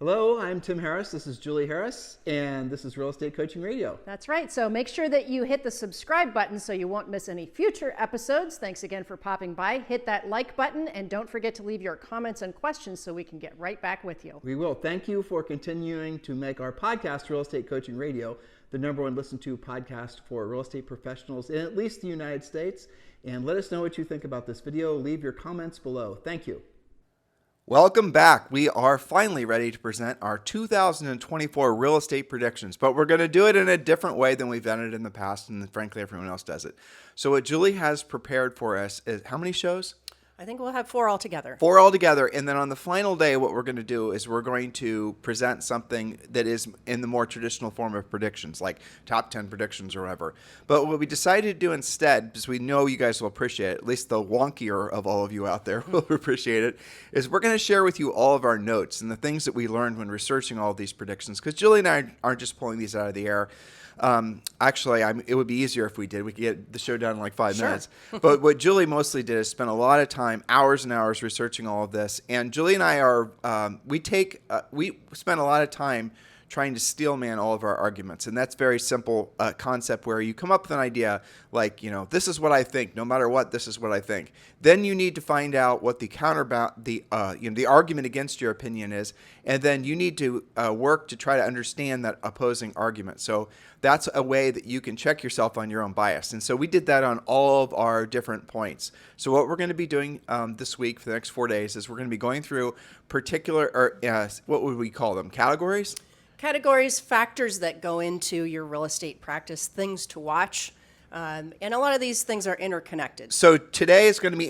Hello, I'm Tim Harris. This is Julie Harris, and this is Real Estate Coaching Radio. That's right. So make sure that you hit the subscribe button so you won't miss any future episodes. Thanks again for popping by. Hit that like button, and don't forget to leave your comments and questions so we can get right back with you. We will. Thank you for continuing to make our podcast, Real Estate Coaching Radio, the #1 listened to podcast for real estate professionals in at least the United States. And let us know what you think about this video. Leave your comments below. Thank you. Welcome back. We are finally ready to present our 2024 real estate predictions, but we're going to do it in a different way than we've done it in the past, and frankly, everyone else does it. So what Julie has prepared for us is how many shows? I think we'll have 4 altogether. 4 altogether, and then on the final day, what we're going to do is we're going to present something that is in the more traditional form of predictions, like top 10 predictions or whatever. But what we decided to do instead, because we know you guys will appreciate it, at least the wonkier of all of you out there will appreciate it, is we're going to share with you all of our notes and the things that we learned when researching all of these predictions, because Julie and I aren't just pulling these out of the air. Actually, it would be easier if we did. We could get the show done in like 5 minutes. But what Julie mostly did is spend a lot of time, hours and hours, researching all of this. And Julie and I are, we spend a lot of time trying to steel man all of our arguments. And that's very simple concept where you come up with an idea like, this is what I think. No matter what, this is what I think. Then you need to find out what the the argument against your opinion is. And then you need to work to try to understand that opposing argument. So that's a way that you can check yourself on your own bias. And so we did that on all of our different points. So what we're going to be doing this week for the next 4 days is we're going to be going through particular, what would we call them, categories? Categories, factors that go into your real estate practice, things to watch. And a lot of these things are interconnected. So today is going to be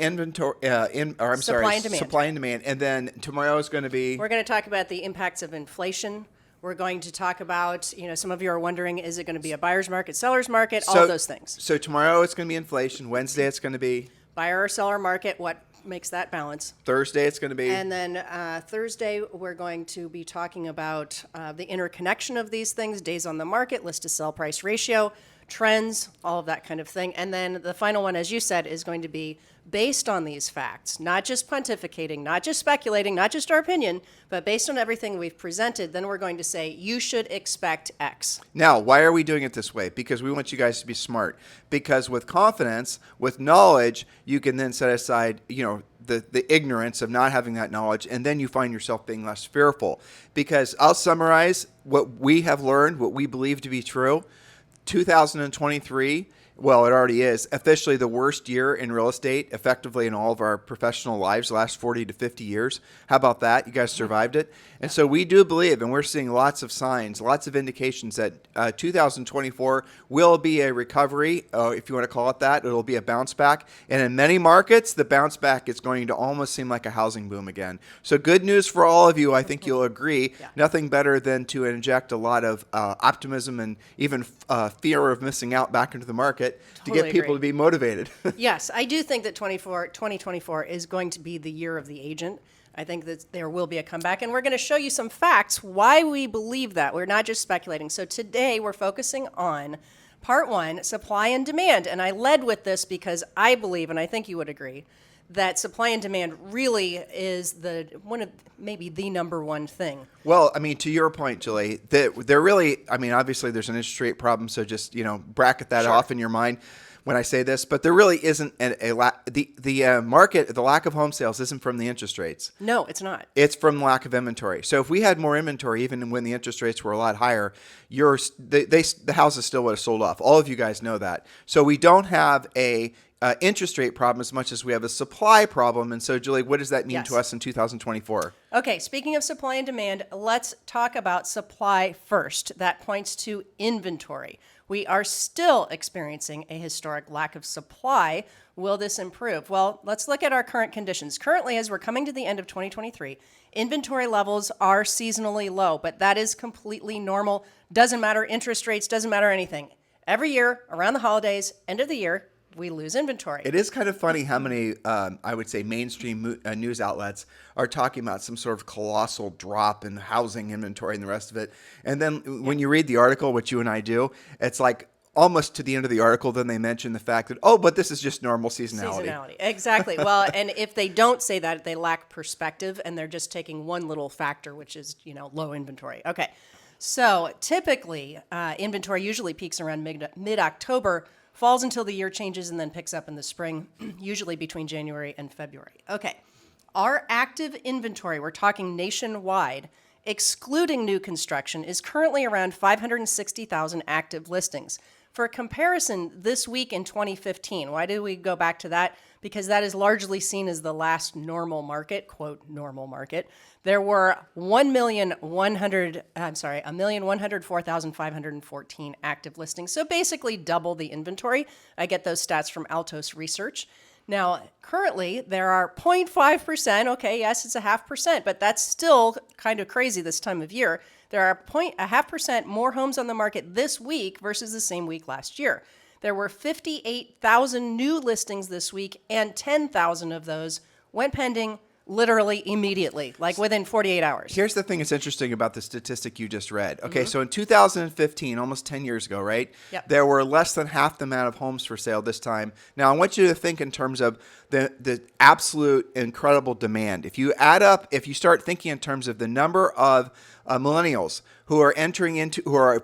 supply and demand. And then tomorrow is going to be... We're going to talk about the impacts of inflation. We're going to talk about, some of you are wondering, is it going to be a buyer's market, seller's market, all those things. So tomorrow it's going to be inflation. Wednesday it's going to be... Buyer or seller market, what makes that balance. Thursday it's going to be... And then Thursday we're going to be talking about the interconnection of these things, days on the market, list to sell price ratio, trends, all of that kind of thing. And then the final one, as you said, is going to be based on these facts, not just pontificating, not just speculating, not just our opinion, but based on everything we've presented, then we're going to say, you should expect X. Now, why are we doing it this way? Because we want you guys to be smart. Because with confidence, with knowledge, you can then set aside, the ignorance of not having that knowledge, and then you find yourself being less fearful. Because I'll summarize what we have learned, what we believe to be true. 2023, well, it already is officially the worst year in real estate, effectively in all of our professional lives, the last 40 to 50 years. How about that? You guys survived it. And so we do believe, and we're seeing lots of signs, lots of indications that 2024 will be a recovery, if you want to call it that. It'll be a bounce back. And in many markets, the bounce back is going to almost seem like a housing boom again. So good news for all of you. I think you'll agree. Yeah. Nothing better than to inject a lot of optimism and even fear of missing out back into the market. To get people to be motivated. Yes, I do think that 2024 is going to be the year of the agent. I think that there will be a comeback, and we're going to show you some facts why we believe that. We're not just speculating. So today we're focusing on part 1, supply and demand. And I led with this because I believe, and I think you would agree, that supply and demand really is maybe the #1 thing. Well, to your point, Julie, they're really, obviously there's an interest rate problem, so just, bracket that off in your mind when I say this, but there really isn't the market, the lack of home sales isn't from the interest rates. No, it's not. It's from lack of inventory. So if we had more inventory, even when the interest rates were a lot higher, the houses still would have sold off. All of you guys know that. So we don't have a interest rate problem as much as we have a supply problem. And so, Julie, what does that mean to us in 2024? Okay, speaking of supply and demand, let's talk about supply first. That points to inventory. We are still experiencing a historic lack of supply. Will this improve? Well, let's look at our current conditions. Currently, as we're coming to the end of 2023, inventory levels are seasonally low, but that is completely normal. Doesn't matter interest rates, doesn't matter anything. Every year, around the holidays, end of the year, we lose inventory. It is kind of funny how many, I would say, mainstream news outlets are talking about some sort of colossal drop in housing inventory and the rest of it. And then when you read the article, which you and I do, it's like almost to the end of the article, then they mention the fact that, oh, but this is just normal seasonality. Seasonality, exactly. Well, and if they don't say that, they lack perspective, and they're just taking one little factor, which is, low inventory. Okay, so typically, inventory usually peaks around mid-October, falls until the year changes, and then picks up in the spring, usually between January and February. Okay, our active inventory, we're talking nationwide, excluding new construction, is currently around 560,000 active listings. For comparison, this week in 2015, why do we go back to that? Because that is largely seen as the last normal market, quote, normal market. There were 1,104,514 active listings. So basically double the inventory. I get those stats from Altos Research. Now, currently, there are 0.5%. Okay, yes, it's a 0.5%, but that's still kind of crazy this time of year. There are 0.5% more homes on the market this week versus the same week last year. There were 58,000 new listings this week, and 10,000 of those went pending literally immediately, like within 48 hours. Here's the thing that's interesting about the statistic you just read. Okay, so in 2015, almost 10 years ago, right? Yep. There were less than half the amount of homes for sale this time. Now, I want you to think in terms of the absolute incredible demand. If you start thinking in terms of the number of millennials who are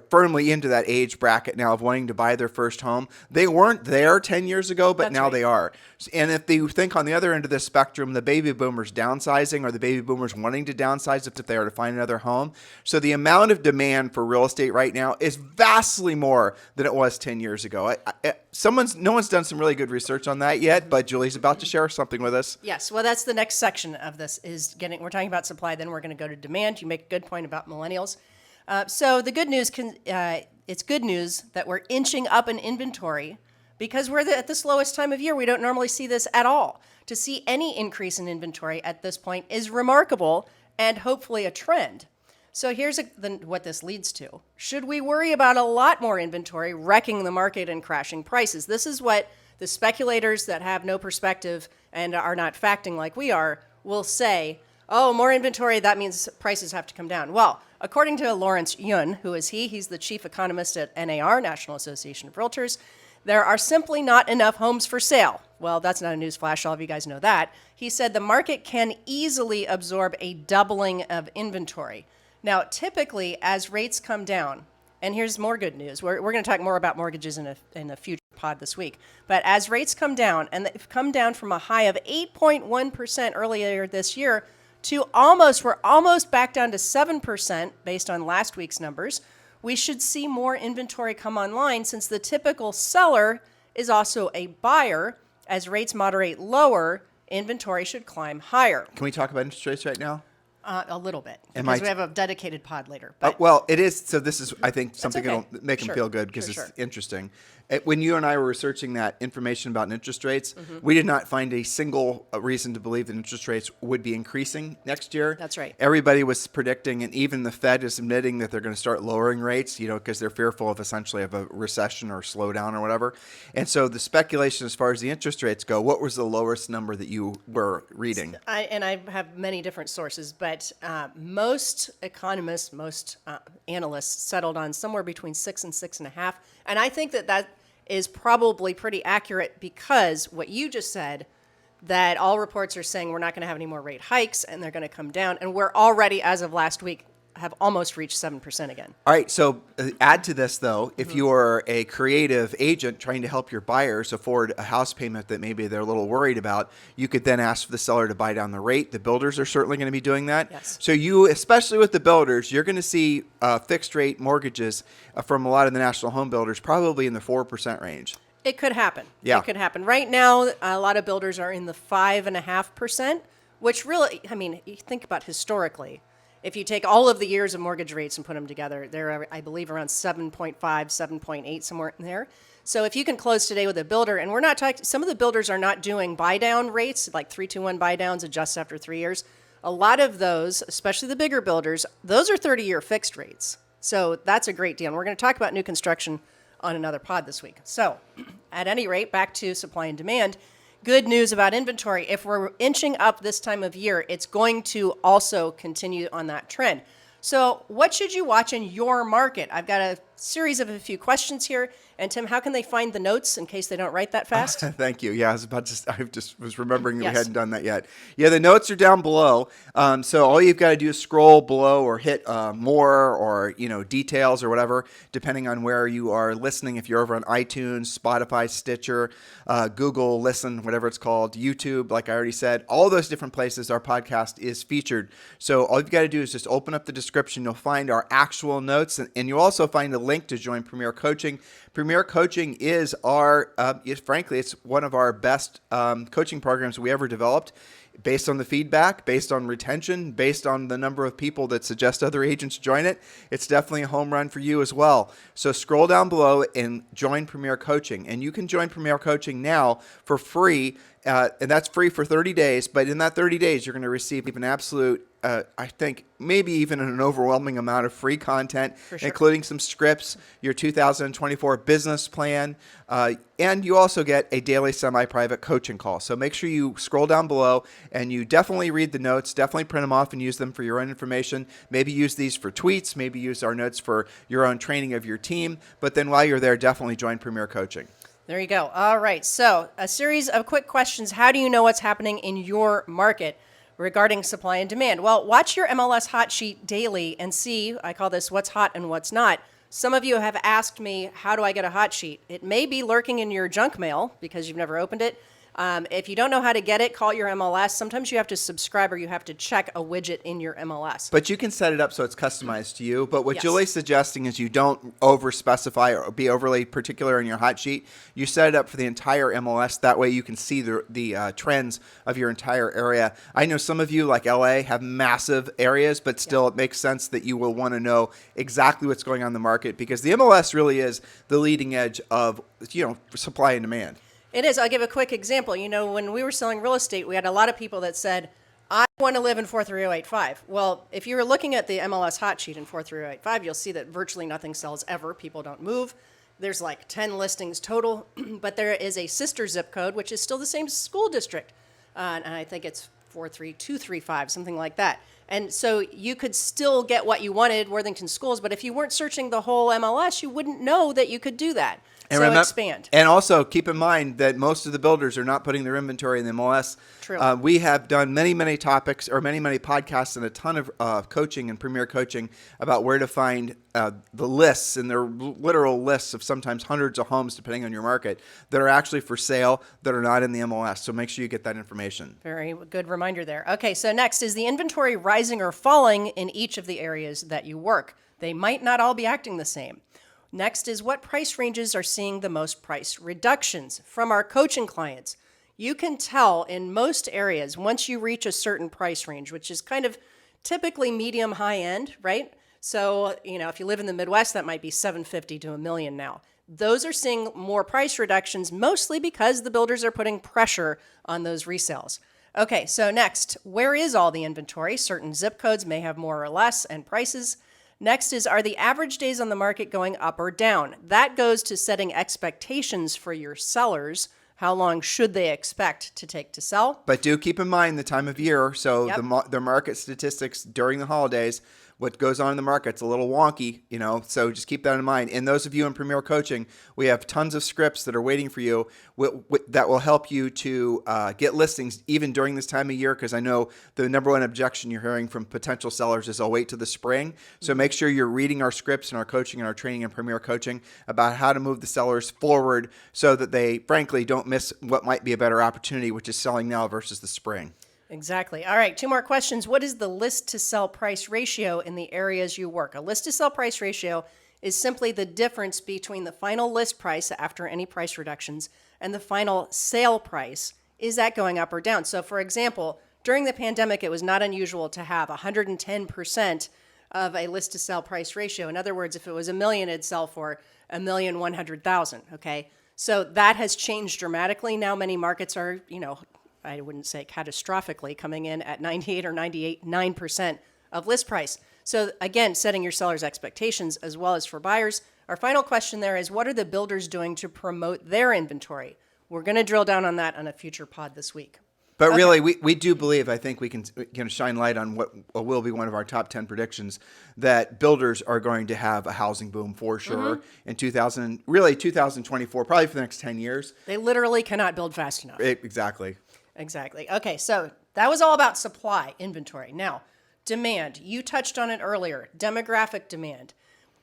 firmly into that age bracket now of wanting to buy their first home, they weren't there 10 years ago, but now they are. And if you think on the other end of this spectrum, the baby boomers downsizing or the baby boomers wanting to downsize if they are to find another home. So the amount of demand for real estate right now is vastly more than it was 10 years ago. No one's done some really good research on that yet, but Julie's about to share something with us. Yes, well, that's the next section of this we're talking about supply, then we're going to go to demand. You make a good point about millennials. So the good news, it's good news that we're inching up in inventory because we're at the slowest time of year. We don't normally see this at all. To see any increase in inventory at this point is remarkable and hopefully a trend. So here's what this leads to. Should we worry about a lot more inventory wrecking the market and crashing prices? This is what the speculators that have no perspective and are not facting like we are will say, oh, more inventory, that means prices have to come down. Well, according to Lawrence Yun, who is he? He's the chief economist at NAR, National Association of Realtors. There are simply not enough homes for sale. Well, that's not a newsflash. All of you guys know that. He said the market can easily absorb a doubling of inventory. Now, typically, as rates come down, and here's more good news. We're going to talk more about mortgages in a future pod this week. But as rates come down, and they've come down from a high of 8.1% earlier this year to we're almost back down to 7% based on last week's numbers, we should see more inventory come online since the typical seller is also a buyer. As rates moderate lower, inventory should climb higher. Can we talk about interest rates right now? A little bit, because we have a dedicated pod later. But well, it is. So this is, I think, something okay. that'll make them feel good because Sure. it's interesting. When you and I were researching that information about interest rates, we did not find a single reason to believe that interest rates would be increasing next year. That's right. Everybody was predicting, and even the Fed is admitting that they're going to start lowering rates, because they're fearful of essentially of a recession or slowdown or whatever. And so the speculation as far as the interest rates go, what was the lowest number that you were reading? I have many different sources, but most economists, most analysts settled on somewhere between 6 and 6.5. And I think that is probably pretty accurate because what you just said, that all reports are saying we're not going to have any more rate hikes and they're going to come down. And we're already, as of last week, have almost reached 7% again. All right. So add to this, though, if you are a creative agent trying to help your buyers afford a house payment that maybe they're a little worried about, you could then ask for the seller to buy down the rate. The builders are certainly going to be doing that. Yes. So especially with the builders, you're going to see fixed rate mortgages from a lot of the national home builders probably in the 4% range. It could happen. Yeah. It could happen. Right now, a lot of builders are in the 5.5%, which really, you think about historically. If you take all of the years of mortgage rates and put them together, they're, I believe, around 7.5, 7.8, somewhere in there. So if you can close today with a builder, and we're not talking, some of the builders are not doing buy-down rates, like 3-2-1 buy-downs, adjust after 3 years. A lot of those, especially the bigger builders, those are 30-year fixed rates. So that's a great deal. And we're going to talk about new construction on another pod this week. So at any rate, back to supply and demand. Good news about inventory. If we're inching up this time of year, it's going to also continue on that trend. So what should you watch in your market? I've got a series of a few questions here. And Tim, how can they find the notes in case they don't write that fast? Thank you. Yeah, I just was remembering that Yes. we hadn't done that yet. Yeah, the notes are down below. So all you've got to do is scroll below or hit more or, details or whatever, depending on where you are listening. If you're over on iTunes, Spotify, Stitcher, Google Listen, whatever it's called, YouTube, like I already said, all those different places our podcast is featured. So all you've got to do is just open up the description. You'll find our actual notes, and you'll also find a link to join Premier Coaching. Premier Coaching is frankly, it's one of our best coaching programs we ever developed, based on the feedback, based on retention, based on the number of people that suggest other agents join it. It's definitely a home run for you as well. So scroll down below and join Premier Coaching. And you can join Premier Coaching now for free, and that's free for 30 days. But in that 30 days, you're going to receive an absolute, I think, maybe even an overwhelming amount of free content, including some scripts, your 2024 business plan, and you also get a daily semi-private coaching call. So make sure you scroll down below and you definitely read the notes, definitely print them off and use them for your own information. Maybe use these for tweets, maybe use our notes for your own training of your team. But then while you're there, definitely join Premier Coaching. There you go. All right. So a series of quick questions. How do you know what's happening in your market regarding supply and demand? Well, watch your MLS hot sheet daily and see, I call this what's hot and what's not. Some of you have asked me, how do I get a hot sheet? It may be lurking in your junk mail because you've never opened it. If you don't know how to get it, call your MLS. Sometimes you have to subscribe or you have to check a widget in your MLS. But you can set it up so it's customized to you. But what Yes. Julie's suggesting is you don't over-specify or be overly particular in your hot sheet. You set it up for the entire MLS. That way you can see the trends of your entire area. I know some of you, like LA, have massive areas, but still it makes sense that you will want to know exactly what's going on in the market, because the MLS really is the leading edge of supply and demand. It is. I'll give a quick example. When we were selling real estate, we had a lot of people that said, I want to live in 43085. Well, if you were looking at the MLS hot sheet in 43085, you'll see that virtually nothing sells ever. People don't move. There's like 10 listings total, but there is a sister zip code, which is still the same school district. And I think it's 43235, something like that. And so you could still get what you wanted, Worthington Schools, but if you weren't searching the whole MLS, you wouldn't know that you could do that. And so expand. And also keep in mind that most of the builders are not putting their inventory in the MLS. True. We have done many topics or many podcasts and a ton of coaching and Premier Coaching about where to find the lists, and they're literal lists of sometimes hundreds of homes, depending on your market, that are actually for sale that are not in the MLS. So make sure you get that information. Very good reminder there. Okay, so next, is the inventory rising or falling in each of the areas that you work? They might not all be acting the same. Next is, what price ranges are seeing the most price reductions from our coaching clients? You can tell in most areas once you reach a certain price range, which is kind of typically medium high end, right? So, if you live in the Midwest, that might be $750,000 to $1 million now. Those are seeing more price reductions, mostly because the builders are putting pressure on those resales. Okay, so next, where is all the inventory? Certain zip codes may have more or less, and prices. Next is, are the average days on the market going up or down? That goes to setting expectations for your sellers. How long should they expect to take to sell? But do keep in mind the time of year. So Yep. the market statistics during the holidays, what goes on in the market's a little wonky, so just keep that in mind. And those of you in Premier Coaching, we have tons of scripts that are waiting for you that will help you to get listings even during this time of year, because I know the number one objection you're hearing from potential sellers is, I'll wait till the spring. So make sure you're reading our scripts and our coaching and our training in Premier Coaching about how to move the sellers forward so that they, frankly, don't miss what might be a better opportunity, which is selling now versus the spring. Exactly. All right, 2 more questions. What is the list to sell price ratio in the areas you work? A list to sell price ratio is simply the difference between the final list price after any price reductions and the final sale price. Is that going up or down? So for example, during the pandemic, it was not unusual to have 110% of a list to sell price ratio. In other words, if it was $1 million, it'd sell for $1,100,000. Okay. So that has changed dramatically. Now many markets are, I wouldn't say catastrophically, coming in at 98 or 9% of list price. So again, setting your sellers' expectations as well as for buyers. Our final question there is, what are the builders doing to promote their inventory? We're going to drill down on that on a future pod this week. But really, we do believe, I think we can shine light on what will be one of our top 10 predictions, that builders are going to have a housing boom for sure in 2024, probably for the next 10 years. They literally cannot build fast enough. Exactly. Exactly. Okay, so that was all about supply, inventory. Now, demand. You touched on it earlier. Demographic demand.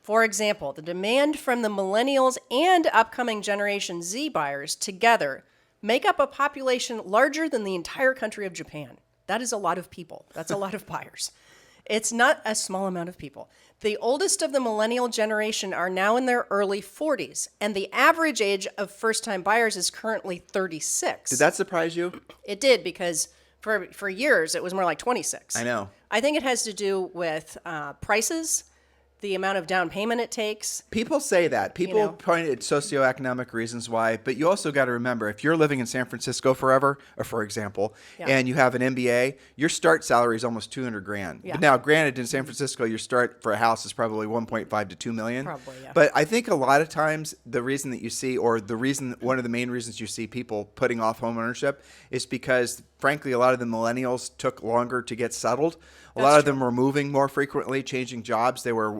For example, the demand from the millennials and upcoming Generation Z buyers together make up a population larger than the entire country of Japan. That is a lot of people. That's a lot of buyers. It's not a small amount of people. The oldest of the millennial generation are now in their early 40s, and the average age of first-time buyers is currently 36. Did that surprise you? It did, because for years it was more like 26. I know. I think it has to do with prices, the amount of down payment it takes. People say that. People point at socioeconomic reasons why, but you also got to remember, if you're living in San Francisco forever, or for example, and you have an MBA, your start salary is almost $200,000. Yeah. But now, granted, in San Francisco, your start for a house is probably 1.5 to $2 million. Probably, yeah. But I think a lot of times the reason that you see, or one of the main reasons you see people putting off home ownership is because, frankly, a lot of the millennials took longer to get settled. A lot of them were moving more frequently, changing jobs. They were,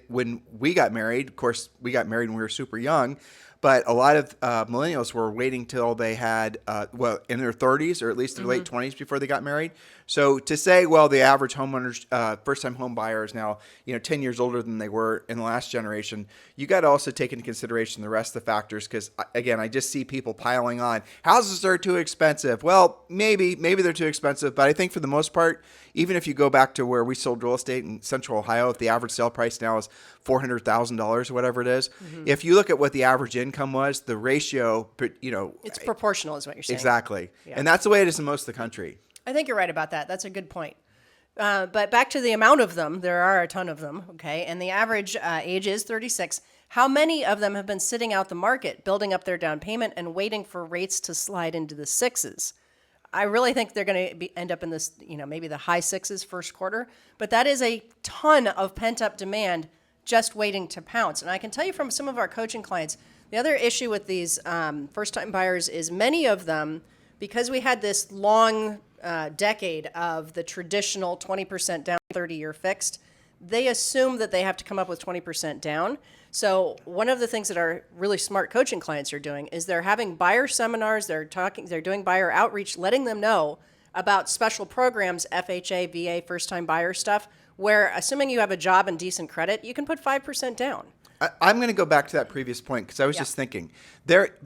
when we got married, of course, we got married when we were super young, but a lot of millennials were waiting till they had, in their 30s or at least their late 20s before they got married. So to say, well, the average homeowners, first-time home buyer is now, 10 years older than they were in the last generation, you got to also take into consideration the rest of the factors because, again, I just see people piling on. Houses are too expensive. Well, maybe they're too expensive, but I think for the most part, even if you go back to where we sold real estate in Central Ohio, if the average sale price now is $400,000 or whatever it is, if you look at what the average income was, the ratio, It's proportional is what you're saying. Exactly. Yeah. And that's the way it is in most of the country. I think you're right about that. That's a good point. But back to the amount of them, there are a ton of them, okay? And the average age is 36. How many of them have been sitting out the market, building up their down payment and waiting for rates to slide into the sixes? I really think they're going to end up in this, maybe the high sixes first quarter. But that is a ton of pent-up demand just waiting to pounce. And I can tell you from some of our coaching clients, the other issue with these first-time buyers is many of them, because we had this long decade of the traditional 20% down, 30-year fixed, they assume that they have to come up with 20% down. So one of the things that our really smart coaching clients are doing is they're having buyer seminars, they're doing buyer outreach, letting them know about special programs, FHA, VA, first-time buyer stuff, where assuming you have a job and decent credit, you can put 5% down. I'm going to go back to that previous point because I was just thinking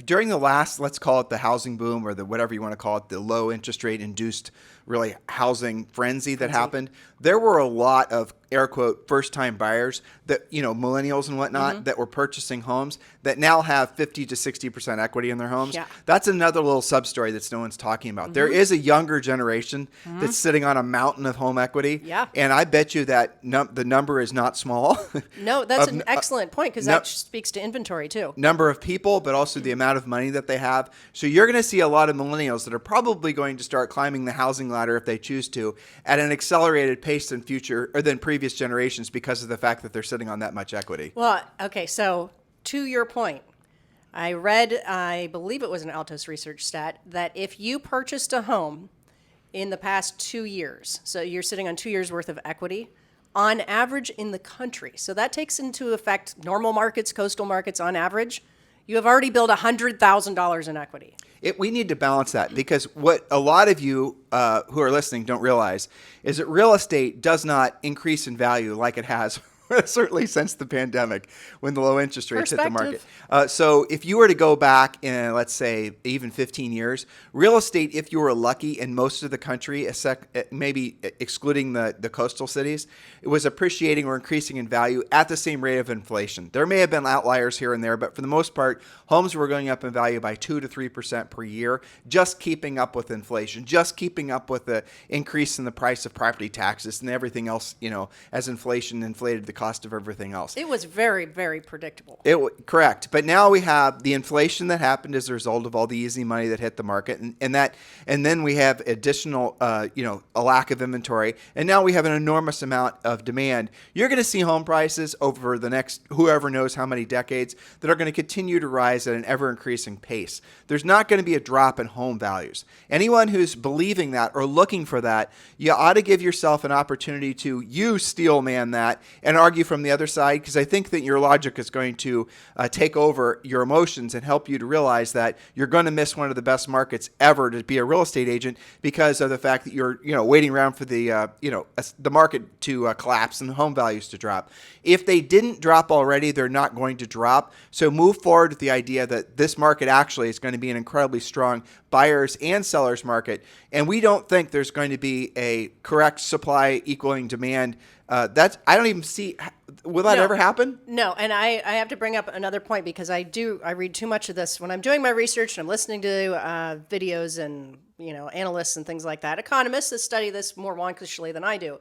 during the last, let's call it the housing boom or the whatever you want to call it, the low interest rate induced really housing frenzy that happened. There were a lot of air quote first time buyers that, millennials and whatnot that were purchasing homes that now have 50 to 60% equity in their homes. Yeah. That's another little sub story that no one's talking about. There is a younger generation that's sitting on a mountain of home equity. Yeah. And I bet you that the number is not small. No, that's an excellent point because that speaks to inventory too. Number of people, but also the amount of money that they have. So you're going to see a lot of millennials that are probably going to start climbing the housing ladder if they choose to at an accelerated pace than previous generations because of the fact that they're sitting on that much equity. Well, okay, so to your point, I read, I believe it was an Altos Research stat, that if you purchased a home in the past 2 years, so you're sitting on 2 years worth of equity, on average in the country, so that takes into effect normal markets, coastal markets on average, you have already built $100,000 in equity. We need to balance that because what a lot of you who are listening don't realize is that real estate does not increase in value like it has certainly since the pandemic when the low interest rates hit the market. So if you were to go back in, let's say, even 15 years, real estate, if you were lucky in most of the country, maybe excluding the coastal cities, it was appreciating or increasing in value at the same rate of inflation. There may have been outliers here and there, but for the most part, homes were going up in value by 2 to 3% per year, just keeping up with inflation, just keeping up with the increase in the price of property taxes and everything else, as inflation inflated the cost of everything else. It was very, very predictable. Correct. But now we have the inflation that happened as a result of all the easy money that hit the market, and then we have additional, a lack of inventory, and now we have an enormous amount of demand. You're going to see home prices over the next whoever knows how many decades that are going to continue to rise at an ever-increasing pace. There's not going to be a drop in home values. Anyone who's believing that or looking for that, you ought to give yourself an opportunity to steel man that and argue from the other side, because I think that your logic is going to take over your emotions and help you to realize that you're going to miss one of the best markets ever to be a real estate agent because of the fact that you're waiting around for the market to collapse and home values to drop. If they didn't drop already, they're not going to drop. So move forward with the idea that this market actually is going to be an incredibly strong buyers and sellers market, and we don't think there's going to be a correct supply equaling demand. I don't even see, will that ever happen? No, and I have to bring up another point because I read too much of this when I'm doing my research and I'm listening to videos and analysts and things like that, economists that study this more wonkishly than I do.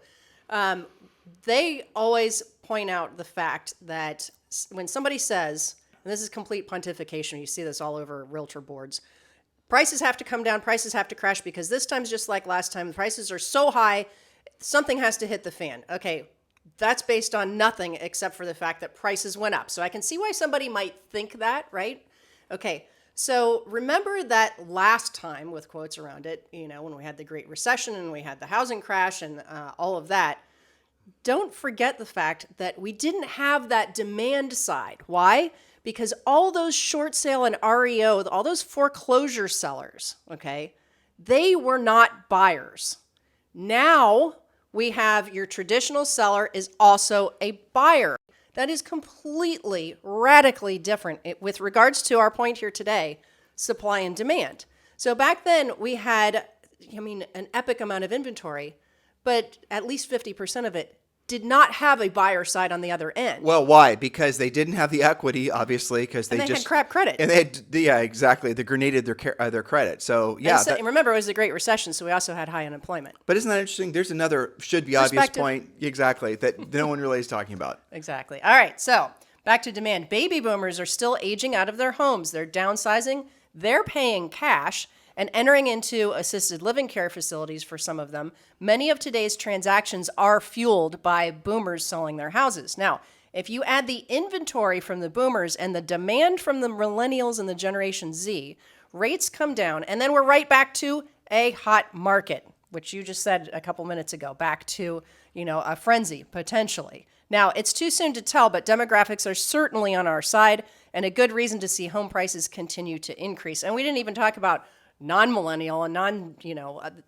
They always point out the fact that when somebody says, and this is complete pontification, you see this all over realtor boards, prices have to come down, prices have to crash because this time's just like last time. The prices are so high, something has to hit the fan. Okay, that's based on nothing except for the fact that prices went up. So I can see why somebody might think that, right? Okay, so remember that last time, with quotes around it, when we had the Great Recession and we had the housing crash and all of that, don't forget the fact that we didn't have that demand side. Why? Because all those short sale and REO, all those foreclosure sellers, okay, they were not buyers. Now we have your traditional seller is also a buyer. That is completely, radically different with regards to our point here today, supply and demand. So back then we had, an epic amount of inventory, but at least 50% of it did not have a buyer side on the other end. Well, why? Because they didn't have the equity, obviously, because they had crap credit. And they had, exactly. They grenaded their credit. So, yeah. And remember, it was the Great Recession, so we also had high unemployment. But isn't that interesting? There's another should be obvious point, exactly, that no one really is talking about. Exactly. All right, so back to demand. Baby boomers are still aging out of their homes. They're downsizing. They're paying cash and entering into assisted living care facilities for some of them. Many of today's transactions are fueled by boomers selling their houses. Now, if you add the inventory from the boomers and the demand from the millennials and the Generation Z, rates come down, and then we're right back to a hot market, which you just said a couple minutes ago, back to, a frenzy, potentially. Now, it's too soon to tell, but demographics are certainly on our side, and a good reason to see home prices continue to increase. And we didn't even talk about non-millennial and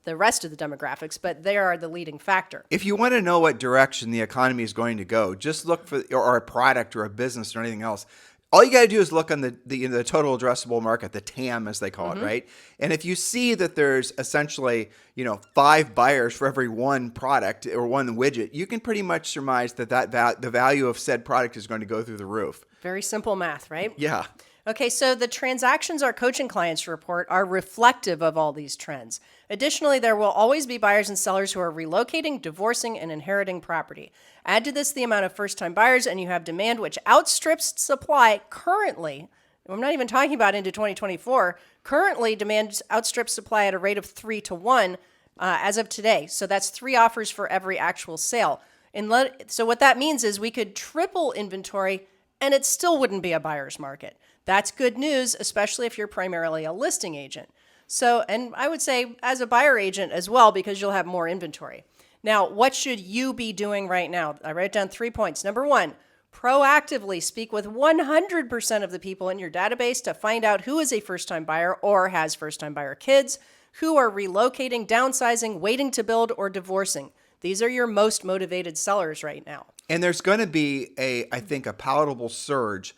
the rest of the demographics, but they are the leading factor. If you want to know what direction the economy is going to go, just look for, or a product or a business or anything else. All you got to do is look on the total addressable market, the TAM as they call it, right? And if you see that there's essentially 5 buyers for every one product or one widget, you can pretty much surmise that the value of said product is going to go through the roof. Very simple math, right? Yeah. Okay, so the transactions our coaching clients report are reflective of all these trends. Additionally, there will always be buyers and sellers who are relocating, divorcing, and inheriting property. Add to this the amount of first-time buyers, and you have demand which outstrips supply currently. I'm not even talking about into 2024. Currently, demand outstrips supply at a rate of 3 to 1 as of today. So that's 3 offers for every actual sale. So what that means is we could triple inventory, and it still wouldn't be a buyer's market. That's good news, especially if you're primarily a listing agent. So, and I would say as a buyer agent as well, because you'll have more inventory. Now, what should you be doing right now? I wrote down 3 points. Number 1, proactively speak with 100% of the people in your database to find out who is a first-time buyer or has first-time buyer kids, who are relocating, downsizing, waiting to build, or divorcing. These are your most motivated sellers right now. And there's going to be I think, a palatable surge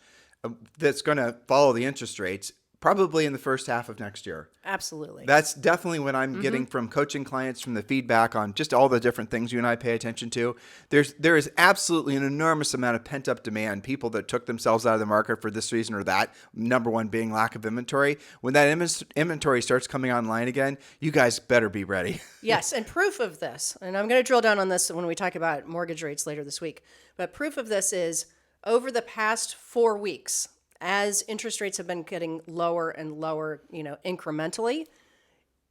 that's going to follow the interest rates, probably in the first half of next year. Absolutely. That's definitely what I'm getting from coaching clients, from the feedback on just all the different things you and I pay attention to. There is absolutely an enormous amount of pent-up demand, people that took themselves out of the market for this reason or that, number one being lack of inventory. When that inventory starts coming online again, you guys better be ready. Yes, and proof of this, and I'm going to drill down on this when we talk about mortgage rates later this week, but proof of this is over the past 4 weeks, as interest rates have been getting lower and lower, incrementally,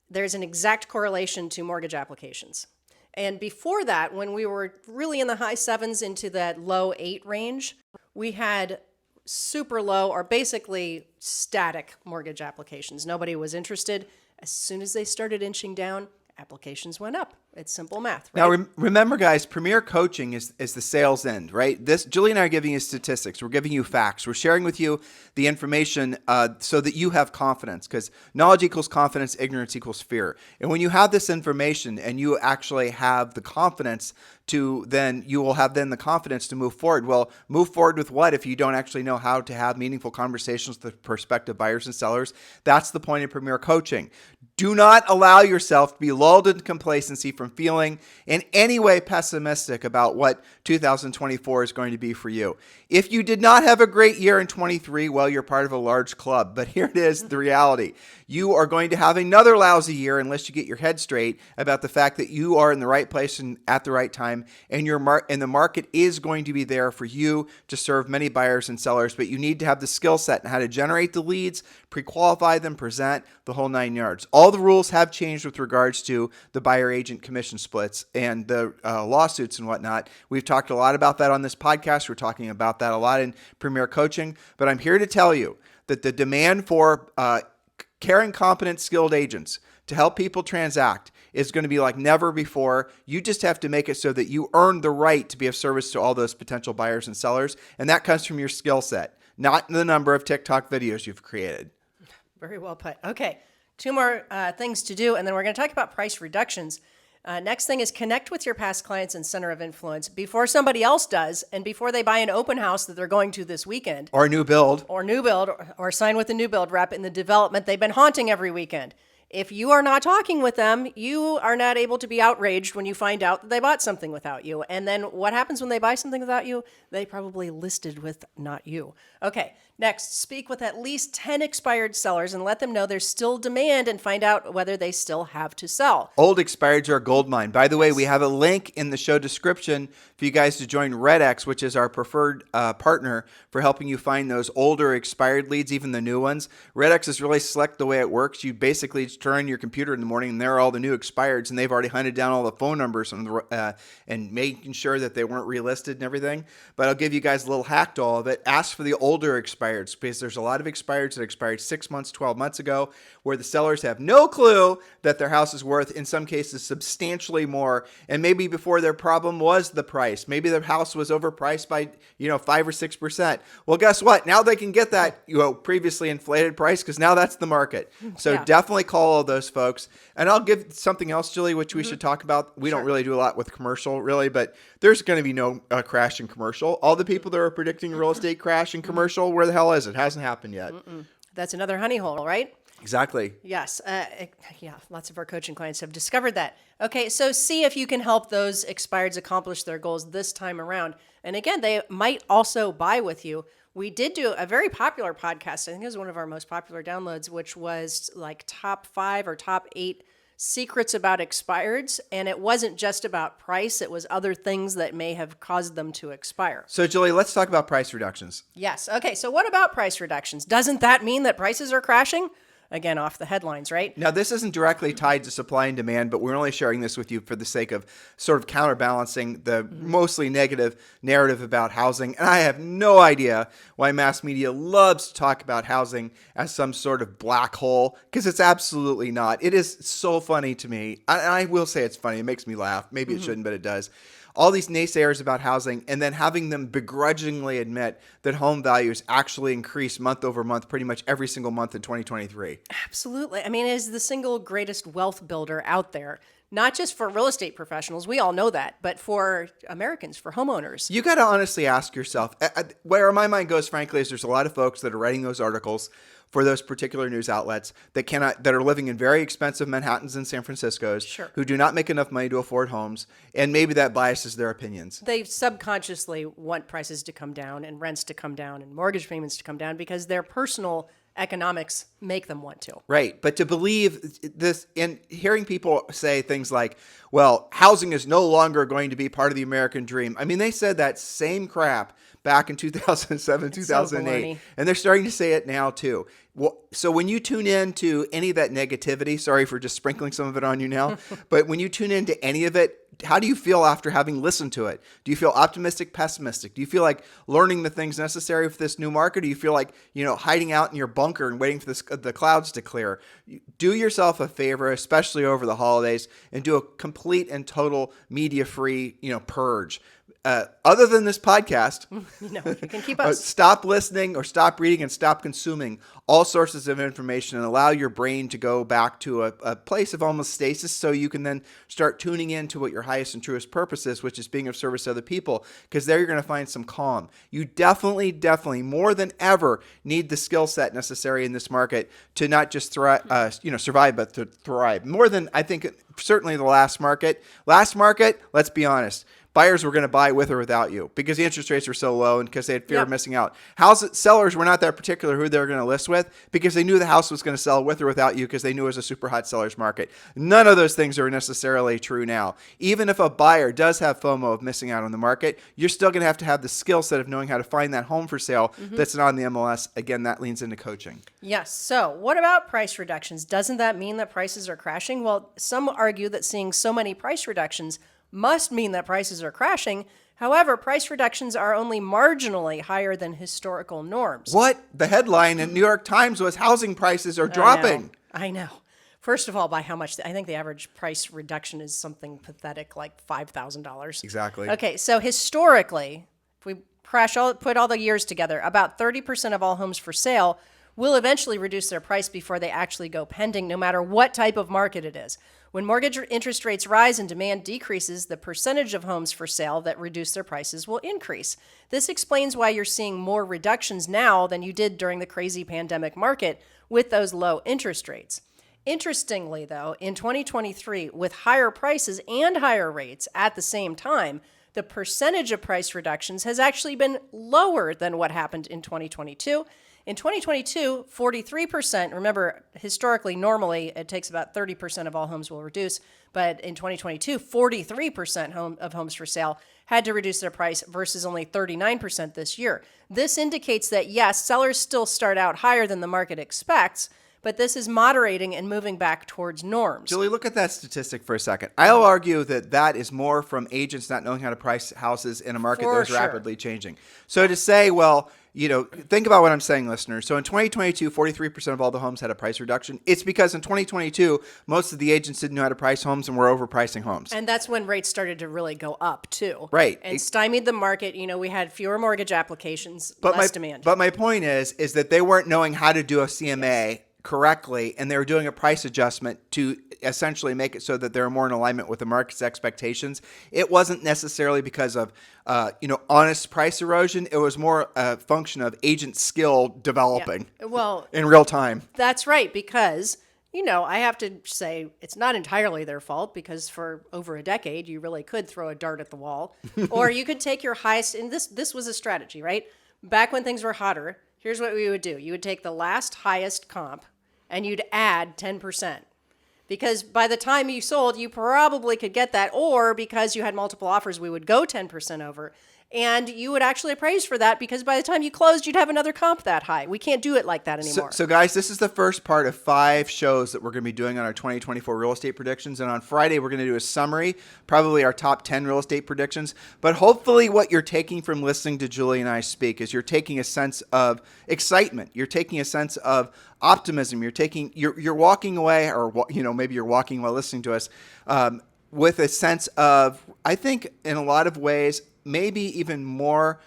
there's an exact correlation to mortgage applications. And before that, when we were really in the high 7s into that low 8 range, we had super low or basically static mortgage applications. Nobody was interested. As soon as they started inching down, applications went up. It's simple math, right? Now, remember, guys, Premier Coaching is the sales end, right? Julie and I are giving you statistics. We're giving you facts. We're sharing with you the information so that you have confidence, because knowledge equals confidence, ignorance equals fear. And when you have this information and you actually have the confidence you will have the confidence to move forward. Well, move forward with what if you don't actually know how to have meaningful conversations with prospective buyers and sellers? That's the point of Premier Coaching. Do not allow yourself to be lulled into complacency from feeling in any way pessimistic about what 2024 is going to be for you. If you did not have a great year in 23, well, you're part of a large club. But here it is, the reality. You are going to have another lousy year unless you get your head straight about the fact that you are in the right place and at the right time, and the market is going to be there for you to serve many buyers and sellers. But you need to have the skill set and how to generate the leads, pre-qualify them, present the whole 9 yards. All the rules have changed with regards to the buyer agent commission splits and the lawsuits and whatnot. We've talked a lot about that on this podcast. We're talking about that a lot in Premier Coaching. But I'm here to tell you that the demand for caring, competent, skilled agents to help people transact is going to be like never before. You just have to make it so that you earn the right to be of service to all those potential buyers and sellers. And that comes from your skill set, not the number of TikTok videos you've created. Very well put. Okay, 2 more things to do, and then we're going to talk about price reductions. Next thing is connect with your past clients and center of influence before somebody else does, and before they buy an open house that they're going to this weekend. Or a new build. Or sign with a new build rep in the development they've been haunting every weekend. If you are not talking with them, you are not able to be outraged when you find out that they bought something without you. And then what happens when they buy something without you? They probably listed with not you. Okay, next, speak with at least 10 expired sellers and let them know there's still demand and find out whether they still have to sell. Old expireds are a gold mine. By the way, we have a link in the show description for you guys to join RedX, which is our preferred partner for helping you find those older expired leads, even the new ones. RedX is really slick the way it works. You basically just turn on your computer in the morning and there are all the new expireds, and they've already hunted down all the phone numbers and making sure that they weren't relisted and everything. But I'll give you guys a little hack to all of it. Ask for the older expireds, because there's a lot of expireds that expired 6 months, 12 months ago, where the sellers have no clue that their house is worth, in some cases, substantially more. And maybe before their problem was the price. Maybe their house was overpriced by 5 or 6%. Well, guess what? Now they can get that previously inflated price, because now that's the market. So definitely call all those folks. And I'll give something else, Julie, which we should talk about. We don't really do a lot with commercial, really, but there's going to be no crash in commercial. All the people that are predicting real estate crash in commercial, where the hell is it? Hasn't happened yet. That's another honey hole, right? Exactly. Yes. Lots of our coaching clients have discovered that. Okay, so see if you can help those expireds accomplish their goals this time around. And again, they might also buy with you. We did do a very popular podcast. I think it was one of our most popular downloads, which was like top 5 or top 8 secrets about expireds. And it wasn't just about price. It was other things that may have caused them to expire. So, Julie, let's talk about price reductions. Yes. Okay, so what about price reductions? Doesn't that mean that prices are crashing? Again, off the headlines, right? Now, this isn't directly tied to supply and demand, but we're only sharing this with you for the sake of sort of counterbalancing the mostly negative narrative about housing. And I have no idea why mass media loves to talk about housing as some sort of black hole, because it's absolutely not. It is so funny to me. I will say it's funny. It makes me laugh. Maybe it shouldn't, but it does. All these naysayers about housing, and then having them begrudgingly admit that home values actually increase month over month, pretty much every single month in 2023. Absolutely. I mean, it is the single greatest wealth builder out there. not just for real estate professionals, we all know that, but for Americans, for homeowners. You got to honestly ask yourself, where my mind goes, frankly, is there's a lot of folks that are writing those articles for those particular news outlets that are living in very expensive Manhattans and San Franciscos, Sure. who do not make enough money to afford homes, and maybe that biases their opinions. They subconsciously want prices to come down and rents to come down and mortgage payments to come down because their personal economics make them want to. Right. But to believe this, and hearing people say things like, well, housing is no longer going to be part of the American dream. I mean, they said that same crap back in 2007, 2008, and they're starting to say it now too. Well, so when you tune in to any of that negativity, sorry for just sprinkling some of it on you now, but when you tune into any of it, how do you feel after having listened to it? Do you feel optimistic, pessimistic? Do you feel like learning the things necessary for this new market? Do you feel like, hiding out in your bunker and waiting for the clouds to clear? Do yourself a favor, especially over the holidays, and do a complete and total media-free, purge. Other than this podcast, you can keep us. Stop listening or stop reading and stop consuming all sources of information and allow your brain to go back to a place of almost stasis so you can then start tuning in to what your highest and truest purpose is, which is being of service to other people, because there you're going to find some calm. You definitely, more than ever need the skill set necessary in this market to not just survive, but to thrive. More than, I think, certainly the last market. Last market, let's be honest, buyers were going to buy with or without you because the interest rates were so low and because they had fear of missing out. Sellers were not that particular who they were going to list with because they knew the house was going to sell with or without you because they knew it was a super hot seller's market. None of those things are necessarily true now. Even if a buyer does have FOMO of missing out on the market, you're still going to have the skill set of knowing how to find that home for sale that's not on the MLS. Again, that leans into coaching. Yes. So what about price reductions? Doesn't that mean that prices are crashing? Well, some argue that seeing so many price reductions must mean that prices are crashing. However, price reductions are only marginally higher than historical norms. What? The headline in New York Times was housing prices are dropping. I know. First of all, by how much? I think the average price reduction is something pathetic like $5,000. Exactly. Okay, so historically, if we put all the years together, about 30% of all homes for sale will eventually reduce their price before they actually go pending, no matter what type of market it is. When mortgage interest rates rise and demand decreases, the percentage of homes for sale that reduce their prices will increase. This explains why you're seeing more reductions now than you did during the crazy pandemic market with those low interest rates. Interestingly, though, in 2023, with higher prices and higher rates at the same time, the percentage of price reductions has actually been lower than what happened in 2022. In 2022, 43%, remember, historically, normally, it takes about 30% of all homes will reduce, but in 2022, 43% of homes for sale had to reduce their price versus only 39% this year. This indicates that, yes, sellers still start out higher than the market expects, but this is moderating and moving back towards norms. Julie, look at that statistic for a second. I'll argue that is more from agents not knowing how to price houses in a market that is rapidly changing. So to say, well, think about what I'm saying, listeners. So in 2022, 43% of all the homes had a price reduction. It's because in 2022, most of the agents didn't know how to price homes and were overpricing homes. And that's when rates started to really go up, too. Right. And stymied the market. We had fewer mortgage applications, less demand. But my point is that they weren't knowing how to do a CMA correctly, and they were doing a price adjustment to essentially make it so that they're more in alignment with the market's expectations. It wasn't necessarily because of honest price erosion. It was more a function of agent skill developing in real time. That's right, because I have to say it's not entirely their fault, because for over a decade you really could throw a dart at the wall, or you could take your highest, and this was a strategy, right? Back when things were hotter, here's what we would do. You would take the last highest comp and you'd add 10%. Because by the time you sold, you probably could get that, or because you had multiple offers, we would go 10% over. And you would actually appraise for that because by the time you closed, you'd have another comp that high. We can't do it like that anymore. So guys, this is the first part of 5 shows that we're going to be doing on our 2024 real estate predictions. And on Friday, we're going to do a summary, probably our top 10 real estate predictions. But hopefully what you're taking from listening to Julie and I speak is you're taking a sense of excitement. You're taking a sense of optimism. You're walking away, or maybe you're walking while listening to us, with a sense of, I think in a lot of ways, maybe even more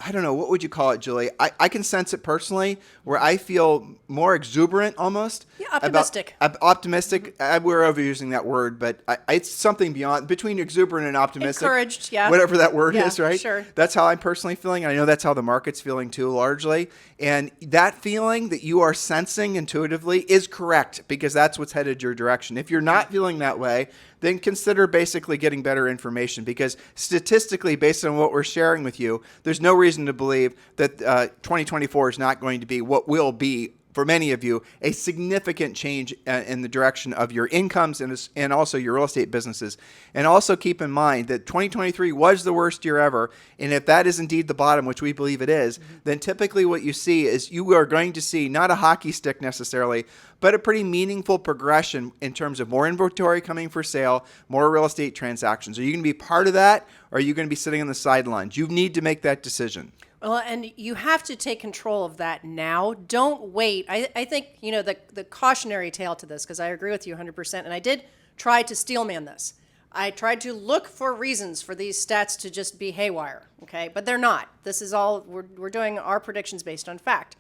I don't know, what would you call it, Julie? I can sense it personally where I feel more exuberant almost. Yeah, optimistic. Optimistic. We're overusing that word, but it's something beyond, between exuberant and optimistic. Encouraged, yeah. Whatever that word Yeah, is, right? sure. That's how I'm personally feeling. And I know that's how the market's feeling too, largely. And that feeling that you are sensing intuitively is correct because that's what's headed your direction. If you're not feeling that way, then consider basically getting better information because statistically, based on what we're sharing with you, there's no reason to believe that 2024 is not going to be what will be, for many of you, a significant change in the direction of your incomes and also your real estate businesses. And also keep in mind that 2023 was the worst year ever. And if that is indeed the bottom, which we believe it is, then typically what you see is you are going to see not a hockey stick necessarily, but a pretty meaningful progression in terms of more inventory coming for sale, more real estate transactions. Are you going to be part of that, or are you going to be sitting on the sidelines? You need to make that decision. Well, and you have to take control of that now. Don't wait. I think, the cautionary tale to this, because I agree with you 100%, and I did try to steelman this. I tried to look for reasons for these stats to just be haywire, okay? But they're not. This is all, we're doing our predictions based on fact.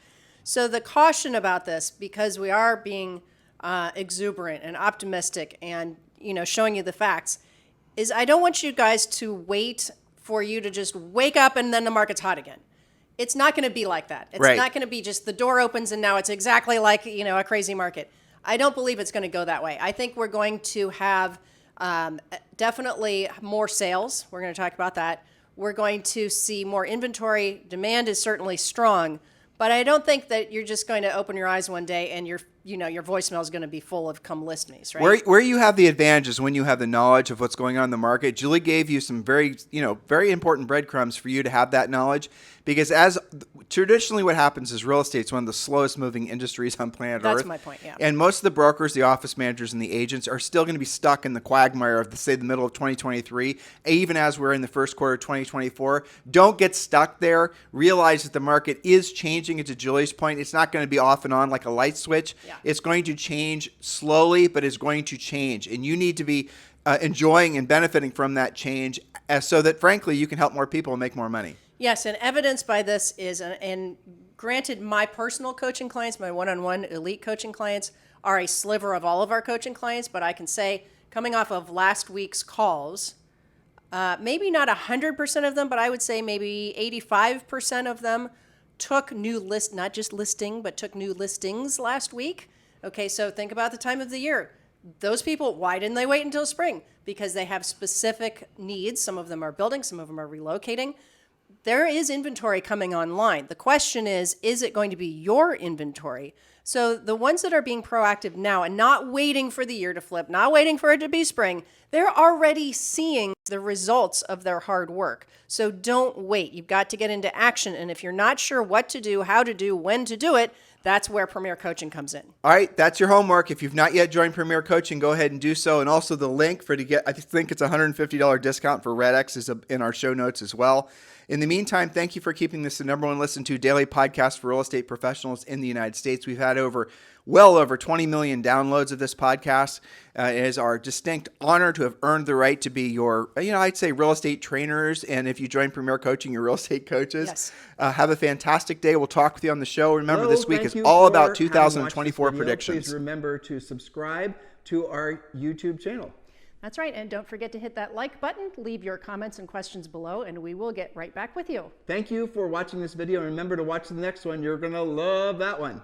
So the caution about this, because we are being exuberant and optimistic and, showing you the facts, is I don't want you guys to wait for you to just wake up and then the market's hot again. It's not going to be like that. It's Right. not going to be just the door opens and now it's exactly like, a crazy market. I don't believe it's going to go that way. I think we're going to have definitely more sales. We're going to talk about that. We're going to see more inventory. Demand is certainly strong, but I don't think that you're just going to open your eyes one day and your voicemail is going to be full of come list me's, right? Where you have the advantage is when you have the knowledge of what's going on in the market. Julie gave you some very important breadcrumbs for you to have that knowledge, because as traditionally what happens is real estate is one of the slowest moving industries on planet Earth. That's my point, yeah. And most of the brokers, the office managers, and the agents are still going to be stuck in the quagmire of, say, the middle of 2023, even as we're in the first quarter of 2024. Don't get stuck there. Realize that the market is changing. And to Julie's point, it's not going to be off and on like a light switch. Yeah. It's going to change slowly, but it's going to change. And you need to be enjoying and benefiting from that change so that, frankly, you can help more people and make more money. Yes, and evidence by this is, and granted, my personal coaching clients, my one-on-one elite coaching clients, are a sliver of all of our coaching clients, but I can say, coming off of last week's calls, maybe not 100% of them, but I would say maybe 85% of them took not just listing, but took new listings last week. Okay, so think about the time of the year. Those people, why didn't they wait until spring? Because they have specific needs. Some of them are building, some of them are relocating. There is inventory coming online. The question is it going to be your inventory? So the ones that are being proactive now and not waiting for the year to flip, not waiting for it to be spring, they're already seeing the results of their hard work. So don't wait. You've got to get into action. And if you're not sure what to do, how to do, when to do it, that's where Premier Coaching comes in. All right, that's your homework. If you've not yet joined Premier Coaching, go ahead and do so. And also the link I think it's a $150 discount for RedX is in our show notes as well. In the meantime, thank you for keeping this the number one listened to daily podcast for real estate professionals in the United States. We've had well over 20 million downloads of this podcast. It is our distinct honor to have earned the right to be your, I'd say real estate trainers. And if you join Premier Coaching, your real estate coaches. Yes. Have a fantastic day. We'll talk with you on the show. Remember, this week is all about 2024 predictions. Please remember to subscribe to our YouTube channel. That's right. And don't forget to hit that like button, leave your comments and questions below, and we will get right back with you. Thank you for watching this video. And remember to watch the next one. You're going to love that one.